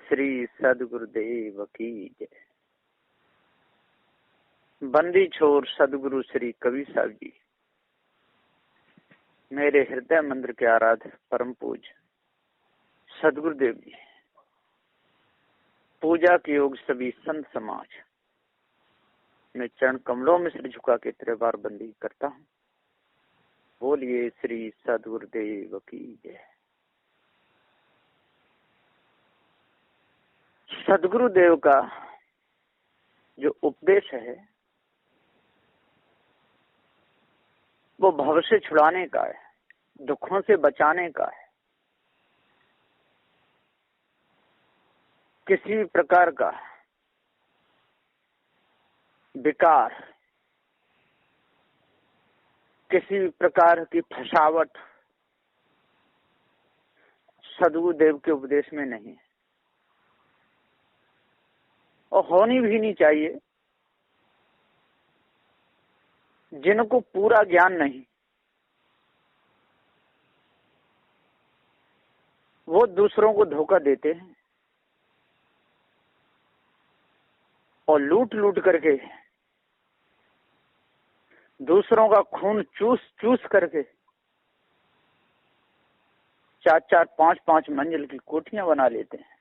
श्री सदगुरुदेव की जय। बंदी छोर सदगुरु श्री कबीर साहब जी मेरे हृदय मंदिर के आराध्य परम पूज्य सदगुरुदेव जी, पूजा के योग सभी संत समाज में चरण कमलों में सिर झुका के तेरे बार बंदी करता हूँ। बोलिए श्री सदगुरुदेव की जय। सदगुरुदेव का जो उपदेश है वो भव से छुड़ाने का है, दुखों से बचाने का है। किसी भी प्रकार का विकार, किसी भी प्रकार की फसावट सदगुरुदेव के उपदेश में नहीं है और होनी भी नहीं चाहिए। जिनको पूरा ज्ञान नहीं वो दूसरों को धोखा देते हैं और लूट लूट करके दूसरों का खून चूस चूस करके 4-4, 5-5 मंजिल की कोठियां बना लेते हैं।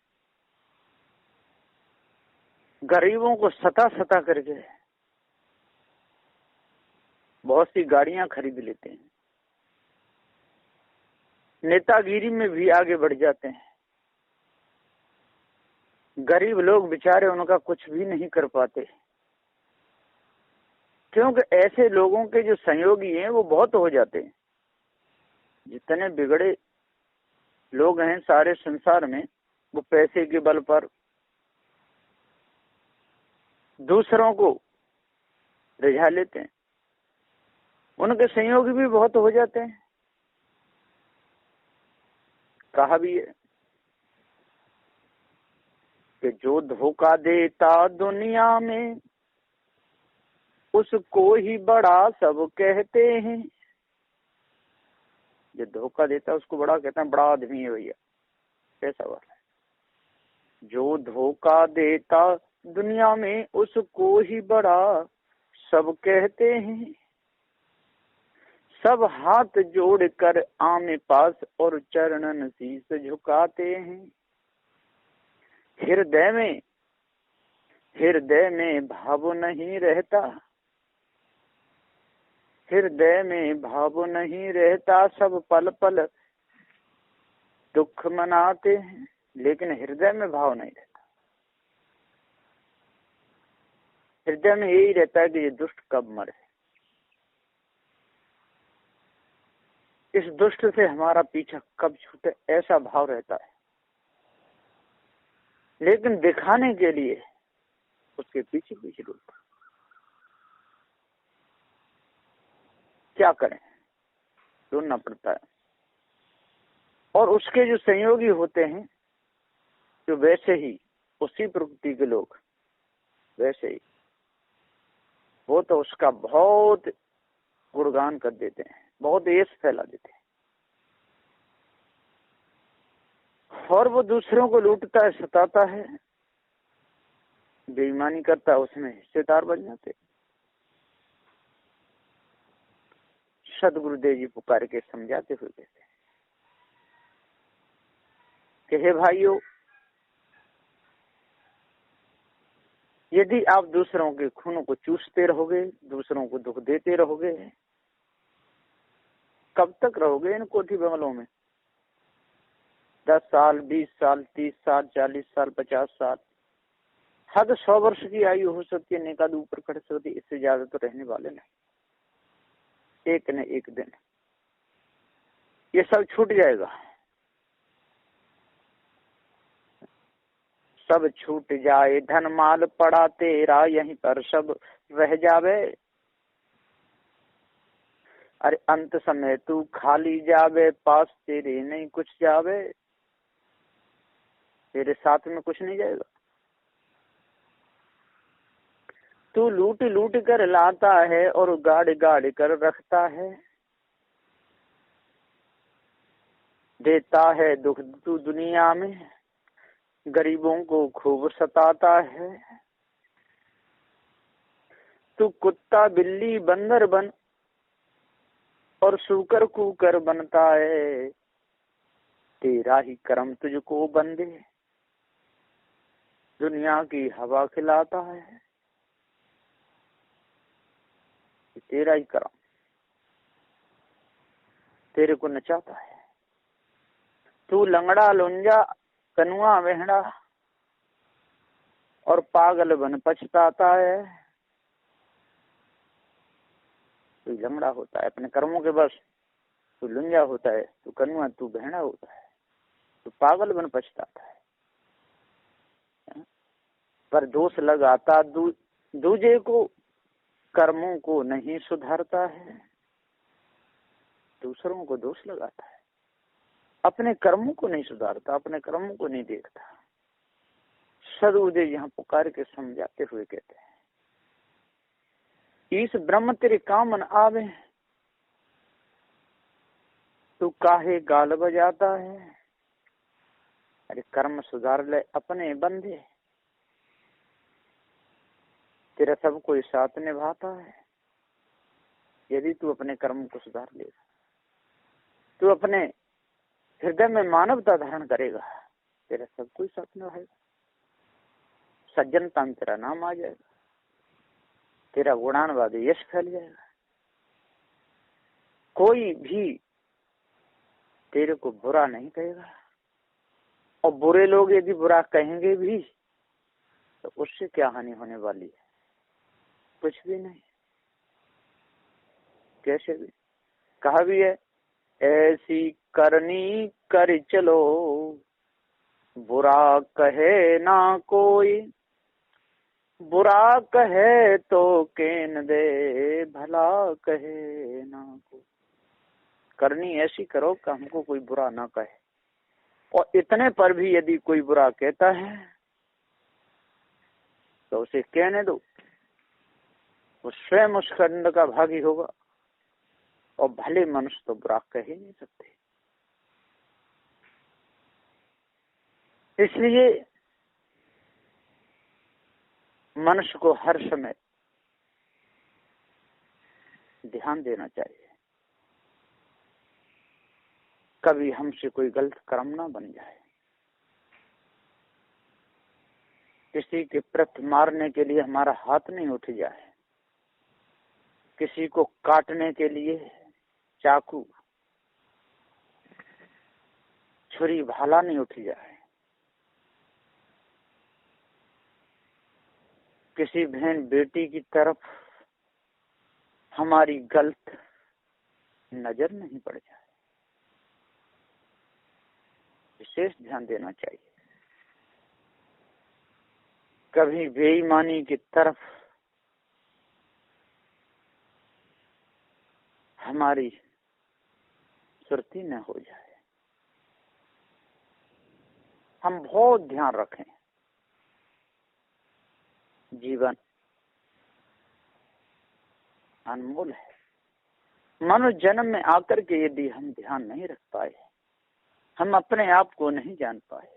गरीबों को सता सता करके बहुत सी गाड़ियां खरीद लेते हैं। नेतागिरी में भी आगे बढ़ जाते हैं। गरीब लोग बेचारे उनका कुछ भी नहीं कर पाते, क्योंकि ऐसे लोगों के जो सहयोगी हैं वो बहुत हो जाते हैं। जितने बिगड़े लोग हैं सारे संसार में, वो पैसे के बल पर दूसरों को रिझा लेते हैं। उनके सहयोगी भी बहुत हो जाते हैं। कहा भी है कि जो धोखा देता दुनिया में उसको ही बड़ा सब कहते हैं। जो धोखा देता उसको बड़ा कहते हैं, बड़ा आदमी है भैया, कैसा वाला है। जो धोखा देता दुनिया में उसको ही बड़ा सब कहते हैं। सब हाथ जोड़कर आमे पास और चरणन शीस झुकाते हैं। हृदय में भाव नहीं रहता, हृदय में भाव नहीं रहता। सब पल पल दुख मनाते हैं, लेकिन हृदय में भाव नहीं रहता। हृदय में यही रहता है कि ये दुष्ट कब मरे, इस दुष्ट से हमारा पीछा कब छूटे, ऐसा भाव रहता है। लेकिन दिखाने के लिए उसके पीछे पीछे डूबता। क्या करें, ढूंढना पड़ता है। और उसके जो सहयोगी होते हैं जो वैसे ही उसी प्रवृत्ति के लोग, वैसे ही वो तो उसका बहुत गुणगान कर देते हैं, बहुत यश फैला देते हैं। और वो दूसरों को लूटता है, सताता है, बेईमानी करता है, उसमें हिस्सेदार बन जाते। सदगुरुदेव जी पुकार के समझाते हुए कहते हैं कि हे भाइयों, यदि आप दूसरों के खूनों को चूसते रहोगे, दूसरों को दुख देते रहोगे, कब तक रहोगे इन कोठी बंगलों में? 10 साल, 20 साल, 30 साल, 40 साल, 50 साल, हद 100 वर्ष की आयु हो सकती है, निकाद ऊपर खड़ सकती, इससे ज्यादा तो रहने वाले नहीं। एक न एक दिन ये सब छूट जाएगा, सब छूट जाए, धन माल पड़ा तेरा यहीं पर सब रह जावे। अरे अंत समय तू खाली जावे, पास तेरे नहीं कुछ जावे। तेरे साथ में कुछ नहीं जाएगा। तू लूट लूट कर लाता है और गाड़ गाड़ कर रखता है। देता है दुख तू दुनिया में, गरीबों को खूब सताता है। तू कुत्ता बिल्ली बंदर बन और सूकर कुकर बनता है, तेरा ही कर्म तुझको बंदे दुनिया की हवा खिलाता है। तेरा ही कर्म तेरे को नचाता है। तू लंगड़ा लुंजा कनुआ वेहड़ा और पागल बन पछताता है। तू लंगड़ा होता है अपने कर्मों के बस, तू लुंजा होता है, तू कनुआ, तू बहना होता है, तू पागल बन पछताता है। पर दोष लगाता दूजे को, कर्मों को नहीं सुधारता है। दूसरों को दोष लगाता है, अपने कर्मों को नहीं सुधारता, अपने कर्मों को नहीं देखता। सदगुरुदेव यहाँ पुकार के समझाते हुए कहते हैं, ईस ब्रह्म तेरे काम न आवे, तू काहे गाल बजाता है। अरे कर्म सुधार ले अपने बंदे, तेरा सब कोई साथ निभाता है। यदि तू अपने कर्म को सुधार लेगा, तू अपने हृदय में मानवता धारण करेगा, तेरा सब कोई साथ निभाएगा। सज्जनता में तेरा नाम आ जाएगा, तेरा गुणानुवाद यश फैल जाएगा। कोई भी तेरे को बुरा नहीं कहेगा, और बुरे लोग यदि बुरा कहेंगे भी तो उससे क्या हानि होने वाली है? कुछ भी नहीं। कैसे भी कहा भी है, ऐसी करनी कर चलो, बुरा कहे ना कोई, बुरा कहे तो केन दे, भला कहे ना कोई। करनी ऐसी करो कि हमको कोई बुरा ना कहे, और इतने पर भी यदि कोई बुरा कहता है तो उसे कहने दो, वो स्वयं उस खंड का भागी होगा। और भले मनुष्य तो बुरा कह ही नहीं सकते। इसलिए मनुष्य को हर समय ध्यान देना चाहिए, कभी हमसे कोई गलत कर्म ना बन जाए। किसी के प्रति मारने के लिए हमारा हाथ नहीं उठ जाए, किसी को काटने के लिए चाकू छुरी भाला नहीं उठ जाए, किसी बहन बेटी की तरफ हमारी गलत नजर नहीं पड़ जाए। विशेष ध्यान देना चाहिए। कभी बेईमानी की तरफ हमारी सुरती न हो जाए। हम बहुत ध्यान रखें। जीवन अनमोल है। मनुष्य जन्म में आकर के यदि हम ध्यान नहीं रख पाए, हम अपने आप को नहीं जान पाए,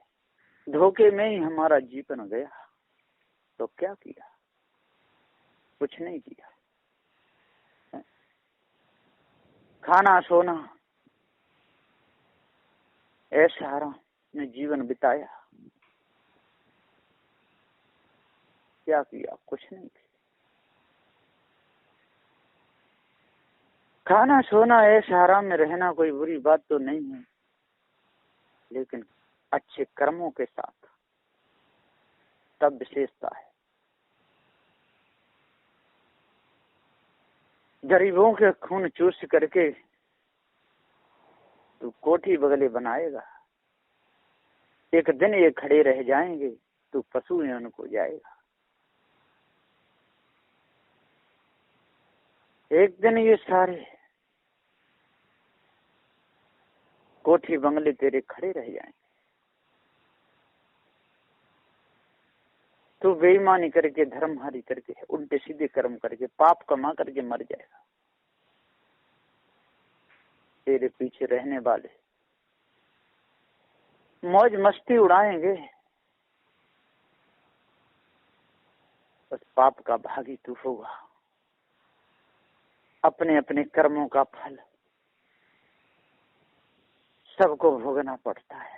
धोखे में ही हमारा जीवन गया, तो क्या किया? कुछ नहीं किया। खाना सोना ऐसे आराम में जीवन बिताया, क्या किया? कुछ नहीं किया। खाना सोना ऐसे आराम में रहना कोई बुरी बात तो नहीं है, लेकिन अच्छे कर्मों के साथ तब विशेषता है। गरीबों के खून चूस करके तू कोठी बगले बनाएगा, एक दिन ये खड़े रह जाएंगे, तू पशु में उनको जाएगा। एक दिन ये सारे कोठी बंगले तेरे खड़े रह जाएंगे। तू बेईमानी करके, धर्महारी करके, उल्टे सीधे कर्म करके, पाप कमा करके मर जाएगा। तेरे पीछे रहने वाले मौज मस्ती उड़ाएंगे, पाप का भागी तू होगा। अपने अपने कर्मों का फल सबको भोगना पड़ता है।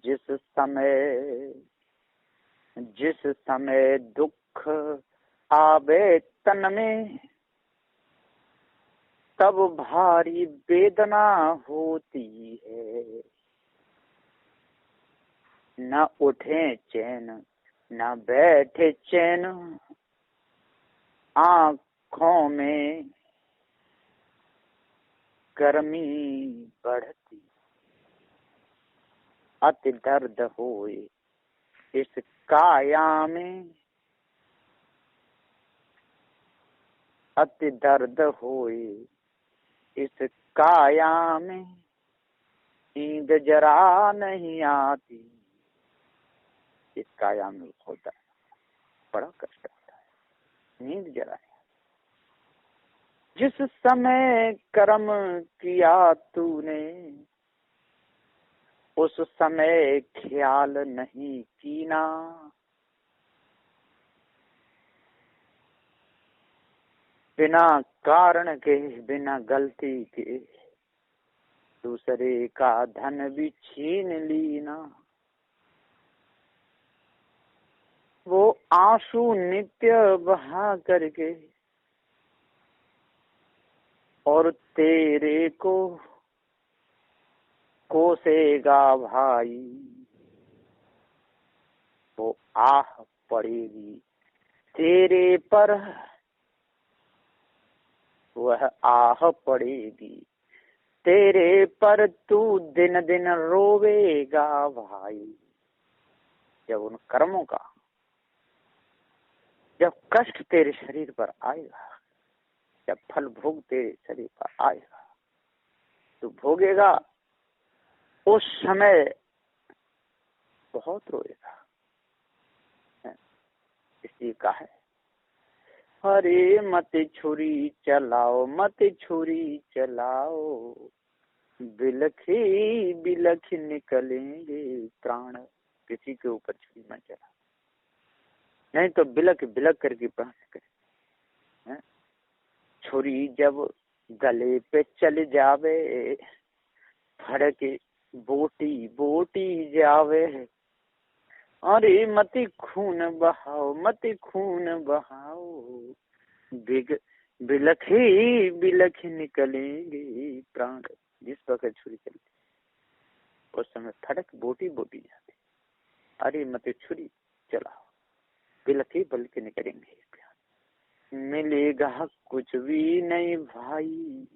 जिस समय दुख आवे तन में, तब भारी वेदना होती है। न उठे चैन न बैठे चैन, आँखों में गर्मी बढ़ती, अति दर्द होए इस काया में, अति दर्द होए इस काया में, नींद जरा नहीं आती। इस काया में होता है, बड़ा कष्ट होता है, नींद जरा नहीं। जिस समय कर्म किया तूने, उस समय ख्याल नहीं कीना। बिना कारण के, बिना गलती के दूसरे का धन भी छीन लीना। वो आंसू नित्य बहा करके और तेरे को कोसेगा भाई। वो आह पड़ेगी तेरे पर, वह आह पड़ेगी तेरे पर, तू दिन दिन रोवेगा भाई। जब उन कर्मों का, जब कष्ट तेरे शरीर पर आएगा, जब फल भोग तेरे शरीर पर आएगा, तू भोगेगा। उस समय बहुत रोएगा। इसलिए कहा है, अरे मत छुरी चलाओ, मत छुरी चलाओ, बिलखी बिलखी निकलेंगे प्राण। किसी के ऊपर छुरी मत चला, नहीं तो बिलख बिलख करके प्राण निकले। छुरी जब गले पे चल जावे, फड़के बोटी बोटी जावे। अरे मति खून बहाओ, मति खून बहाओ, बिलखी बिलखी निकलेंगे प्राण। जिस वक्त छुरी चलती उस समय फड़क बोटी बोटी जाती। अरे मत छुरी चलाओ, बिलखी बिलखी निकलेंगे प्राण। मिलेगा कुछ भी नहीं भाई,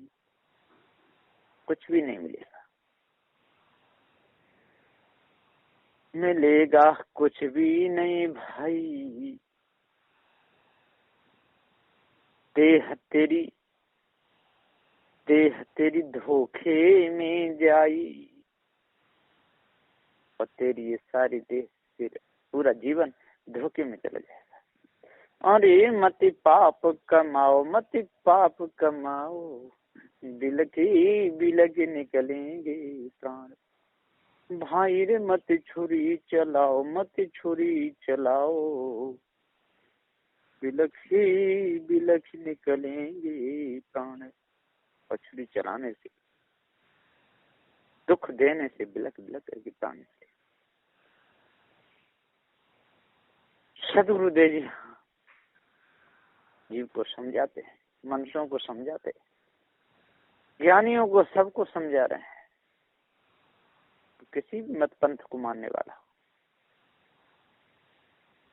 कुछ भी नहीं मिलेगा। मिलेगा कुछ भी नहीं भाई, देह तेरी धोखे में जाई। और तेरी ये सारी देह, फिर पूरा जीवन धोखे में चला जाएगा। अरे मत पाप कमाओ, मत पाप कमाओ, बिलखी बिलखी निकलेंगे प्राण। भाई रे मत छुरी चलाओ, मत छुरी चलाओ, बिलखी बिलखी निकलेंगे प्राण। और छुरी चलाने से, दुख देने से, बिलख बिलख करके प्राण से। सदगुरुदेव जी जीव को समझाते हैं, मनुष्यों को समझाते हैं, ज्ञानियों को, सबको समझा रहे हैं। किसी भी मत पंथ को मानने वाला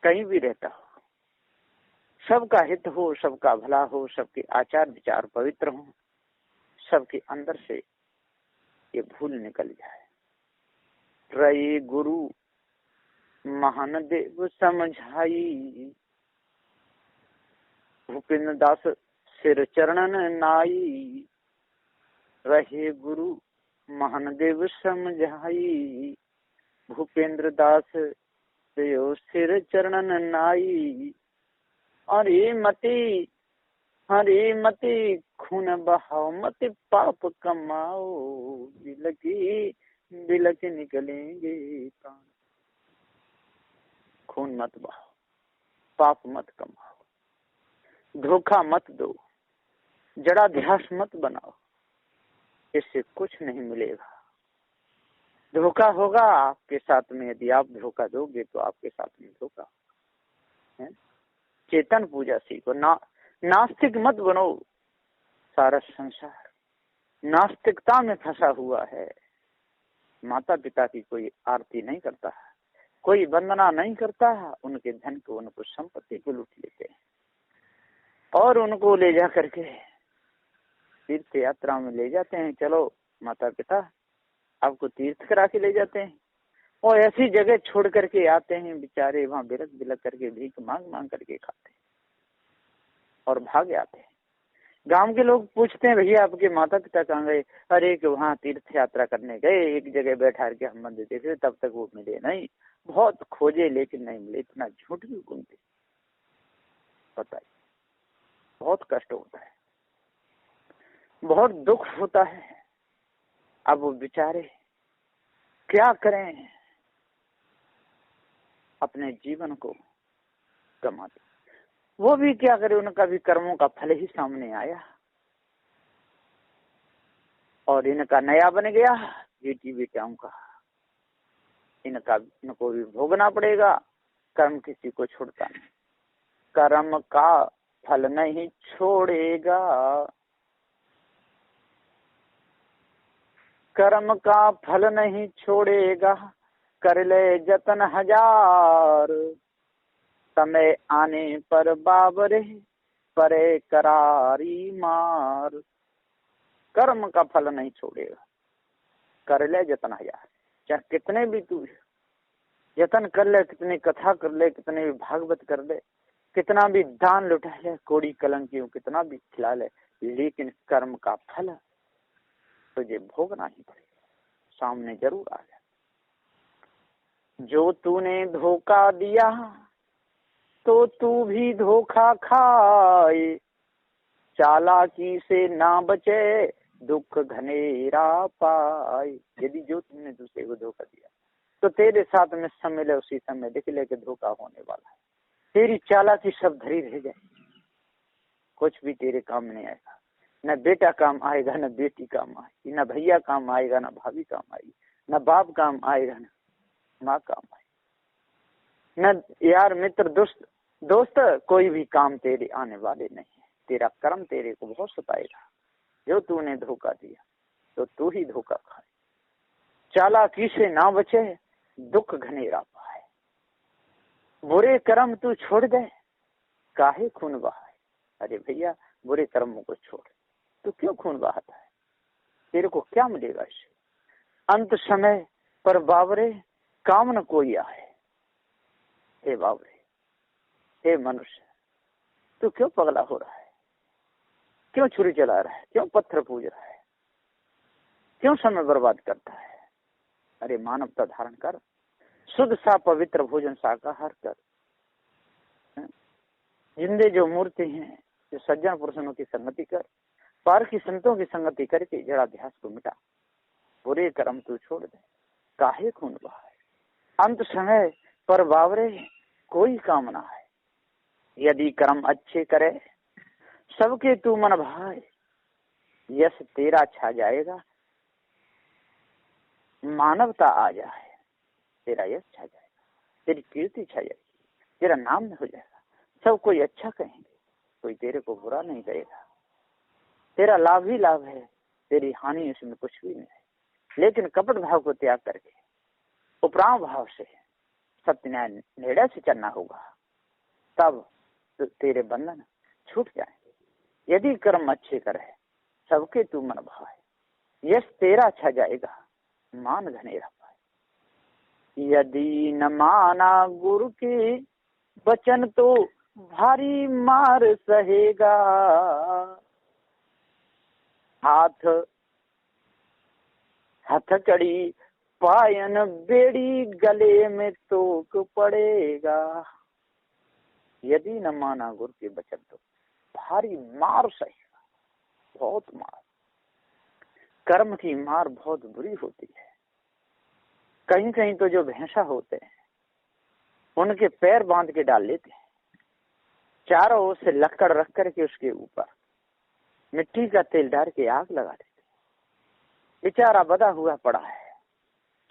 कहीं भी रहता हो, सबका हित हो, सबका भला हो, सबके आचार विचार पवित्र हो, सबके अंदर से ये भूल निकल जाए। रई गुरु महान देव समझाई, भूपेन्द्र दास सिर चरणन नाई। रहे गुरु महान देव समझाई, भूपेन्द्र दास सिर चरणन नाई। अरे मति खून बहाओ, मति पाप कमाओ, बिलखी बिलखी निकलेंगे प्राण। खून मत बहाओ, पाप मत कमाओ, धोखा मत दो, जड़ाध्यास मत बनाओ, इससे कुछ नहीं मिलेगा। धोखा होगा आपके साथ में, यदि आप धोखा दोगे तो आपके साथ में धोखा है। चेतन पूजा सीखो, नास्तिक मत बनो। सारा संसार नास्तिकता में फंसा हुआ है। माता पिता की कोई आरती नहीं करता है, कोई वंदना नहीं करता है, उनके धन को, उनको संपत्ति को लूट लेते हैं और उनको ले जा करके तीर्थ यात्रा में ले जाते हैं। चलो माता पिता आपको तीर्थ करा के ले जाते हैं और ऐसी जगह छोड़ करके आते हैं, बेचारे वहां बिलक बिलक करके भीख मांग मांग करके खाते हैं और भाग आते हैं। गांव के लोग पूछते हैं भैया आपके माता पिता कहाँ गए? अरे कि वहाँ तीर्थ यात्रा करने गए, एक जगह बैठा के हम मंदिर देखे, तब तक वो मिले नहीं, बहुत खोजे लेकिन नहीं मिले। इतना झूठ भी बोलते, बताइए, बहुत कष्ट होता है, बहुत दुख होता है। अब वो बेचारे क्या करें, अपने जीवन को गंवाते। वो भी क्या करे, उनका भी कर्मों का फल ही सामने आया और इनका नया बन गया बेटी बेटाओं का। इनको भी भोगना पड़ेगा। कर्म किसी को छोड़ता नहीं, कर्म का फल नहीं छोड़ेगा, कर्म का फल नहीं छोड़ेगा, कर ले जतन हजार, समय आने पर बाबरे परे करारी मार। कर्म का फल नहीं छोड़ेगा, कर ले जतन हजार। चाहे कितने भी तू यतन कर ले, कितनी कथा कर ले, कितने भी भागवत कर ले, कितना भी दान लुटा ले, कोड़ी कलंकियों कितना भी खिला ले, लेकिन कर्म का फल तुझे भोगना ही पड़ेगा, सामने जरूर आ जाए। जो तूने धोखा दिया तो तू भी धोखा खाए, चालाकी से ना बचे दुख घनेरा पाए। यदि जो तुमने दूसरे को धोखा दिया तो तेरे साथ में समय उसी समय देख ले के धोखा होने वाला है। तेरी चालाकी सब धरी रह जाएगी, कुछ भी तेरे काम नहीं आएगा। न बेटा काम आएगा, न बेटी काम आएगी, न भैया काम आएगा, न भाभी काम आएगी, न बाप काम आएगा, न माँ काम आएगी, न यार मित्र दोस्त कोई भी काम तेरे आने वाले नहीं है। तेरा कर्म तेरे को बहुत सताएगा। जो तूने धोखा दिया तो तू ही धोखा खाए, चालाकी से ना बचे दुख घनेरा पाए। बुरे कर्म तू छोड़ दे, काहे खून बहाए। अरे भैया बुरे कर्मों को छोड़, तू क्यों खून बहाता है? तेरे को क्या मिलेगा इससे? अंत समय पर बाबरे काम न कोई आए। हे बाबरे, हे मनुष्य, तू क्यों पगला हो रहा है? क्यों छुरी चला रहा है? क्यों पत्थर पूज रहा है? क्यों समय बर्बाद करता है? अरे मानवता धारण कर, शुद्ध सा पवित्र भोजन शाकाहार कर। जिंदे जो मूर्ति हैं, जो सज्जन पुरुषों की संगति कर, पार की संतों की संगति करके जड़ाध्यास को मिटा। बुरे कर्म तू छोड़ दे, काहे खून बहाए। अंत समय पर बावरे कोई काम ना है। यदि कर्म अच्छे करे सबके तू मन भाए, यश तेरा छा जाएगा, मानवता आ जाए, तेरा यश छा जाएगा, तेरी कीर्ति छा जाएगी, तेरा नाम हो जाएगा। सब कोई अच्छा कहेंगे, कोई तेरे को बुरा नहीं कहेगा। तेरा लाभ ही लाभ है, तेरी हानि इसमें कुछ भी नहीं है। लेकिन कपट भाव को त्याग करके उपराम भाव से सत्य न्याय निर्णय से चलना होगा, तब तो तेरे बंधन छूट जाएंगे। यदि कर्म अच्छे करे सबके तू मन भाए, यश तेरा छा जाएगा, मान घनेरा पाए। यदि न माना गुरु के वचन तो भारी मार सहेगा, हाथ हथकड़ी पायन बेड़ी गले में तोक पड़ेगा। यदि न माना गुरु के वचन तो भारी मार सहेगा, बहुत मार। कर्म की मार बहुत बुरी होती है। कहीं कहीं तो जो भैंसा होते हैं उनके पैर बांध के डाल लेते हैं, चारों ओर से लकड़ रख करके उसके ऊपर मिट्टी का तेल डाल के आग लगा देते। बेचारा बदा हुआ पड़ा है,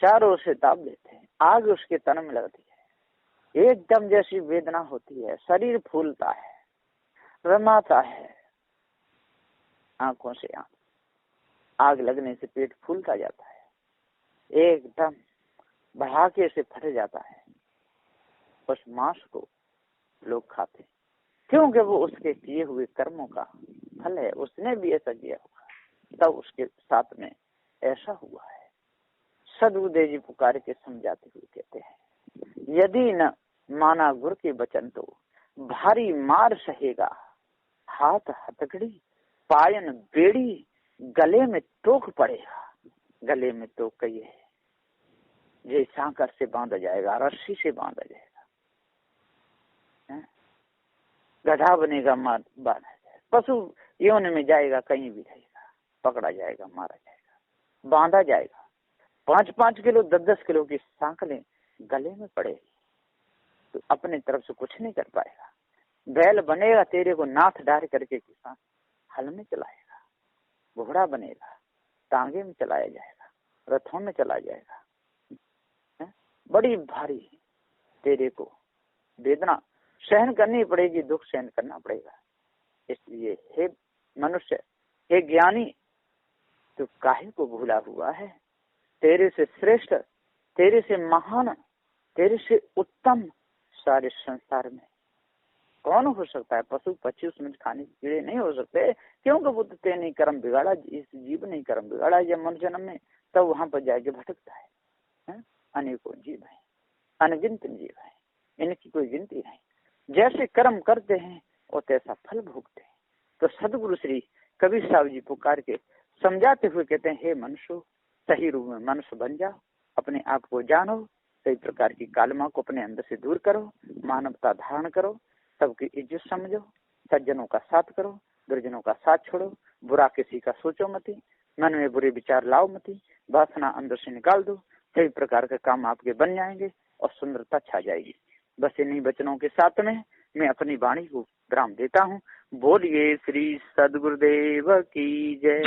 चारों ओर से दाब देते हैं, आग उसके तन में लगती है, एकदम जैसी वेदना होती है, शरीर फूलता है, रमाता है, आंखों से आग लगने से पेट फूलता जाता है, एकदम भड़ाके से फट जाता है। उस मांस को लोग खाते क्योंकि वो उसके किए हुए कर्मों का फल है, उसने भी ऐसा किया होगा तब उसके साथ में ऐसा हुआ है। सदगुरुदेव जी पुकार के समझाते हुए कहते हैं, यदि न माना गुरु के वचन तो भारी मार सहेगा, हाथ हथकड़ी पायन बेड़ी गले में टोक पड़ेगा। गले में टोक कही है, ये सांकर से बांधा जाएगा, रस्सी से बांधा जाएगा, गधा बनेगा, मार बांधा जाएगा, पशु योनि में जाएगा, कहीं भी रहेगा, पकड़ा जाएगा, मारा जाएगा, बांधा जाएगा। 5-5 किलो 10-10 किलो की सांकलें गले में पड़ेगी तो अपने तरफ से कुछ नहीं कर पाएगा। बैल बनेगा, तेरे को नाथ डाल करके किसान हल में चलाएगा, घोड़ा बनेगा, टांगे में चलाया जाएगा, रथों में चला जाएगा। बड़ी भारी तेरे को वेदना सहन करनी पड़ेगी, दुख सहन करना पड़ेगा। इसलिए हे मनुष्य, हे ज्ञानी, तू काहे को भूला हुआ है? तेरे से श्रेष्ठ, तेरे से महान, तेरे से उत्तम सारे संसार में कौन हो सकता है? पशु पक्षी उसमें खाने के कीड़े नहीं हो सकते, क्योंकि वो तो तेने कर्म बिगाड़ा, इस जीव ने कर्म बिगाड़ा। जब मनुष्य जन्म में तब वहां पर जाके भटकता है। अनेकों जीव है, अनगिनत जीव है, इनकी कोई गिनती नहीं। जैसे कर्म करते हैं और तैसा फल भोगते हैं। तो सदगुरु श्री कबीर साहब जी पुकार के समझाते हुए कहते हैं, हे मनुष्य, सही रूप में मनुष्य बन जाओ, अपने आप को जानो, सही प्रकार की कालमा को अपने अंदर से दूर करो, मानवता धारण करो, सबकी इज्जत समझो, सज्जनों का साथ करो, दुर्जनों का साथ छोड़ो, बुरा किसी का सोचो मती, मन में बुरे विचार लाओ मती, वासना अंदर से निकाल दो, सही प्रकार के काम आपके बन जाएंगे और सुंदरता छा जाएगी। बस इन्हीं वचनों के साथ में मैं अपनी वाणी को विराम देता हूँ। बोलिए श्री सदगुरुदेव की जय।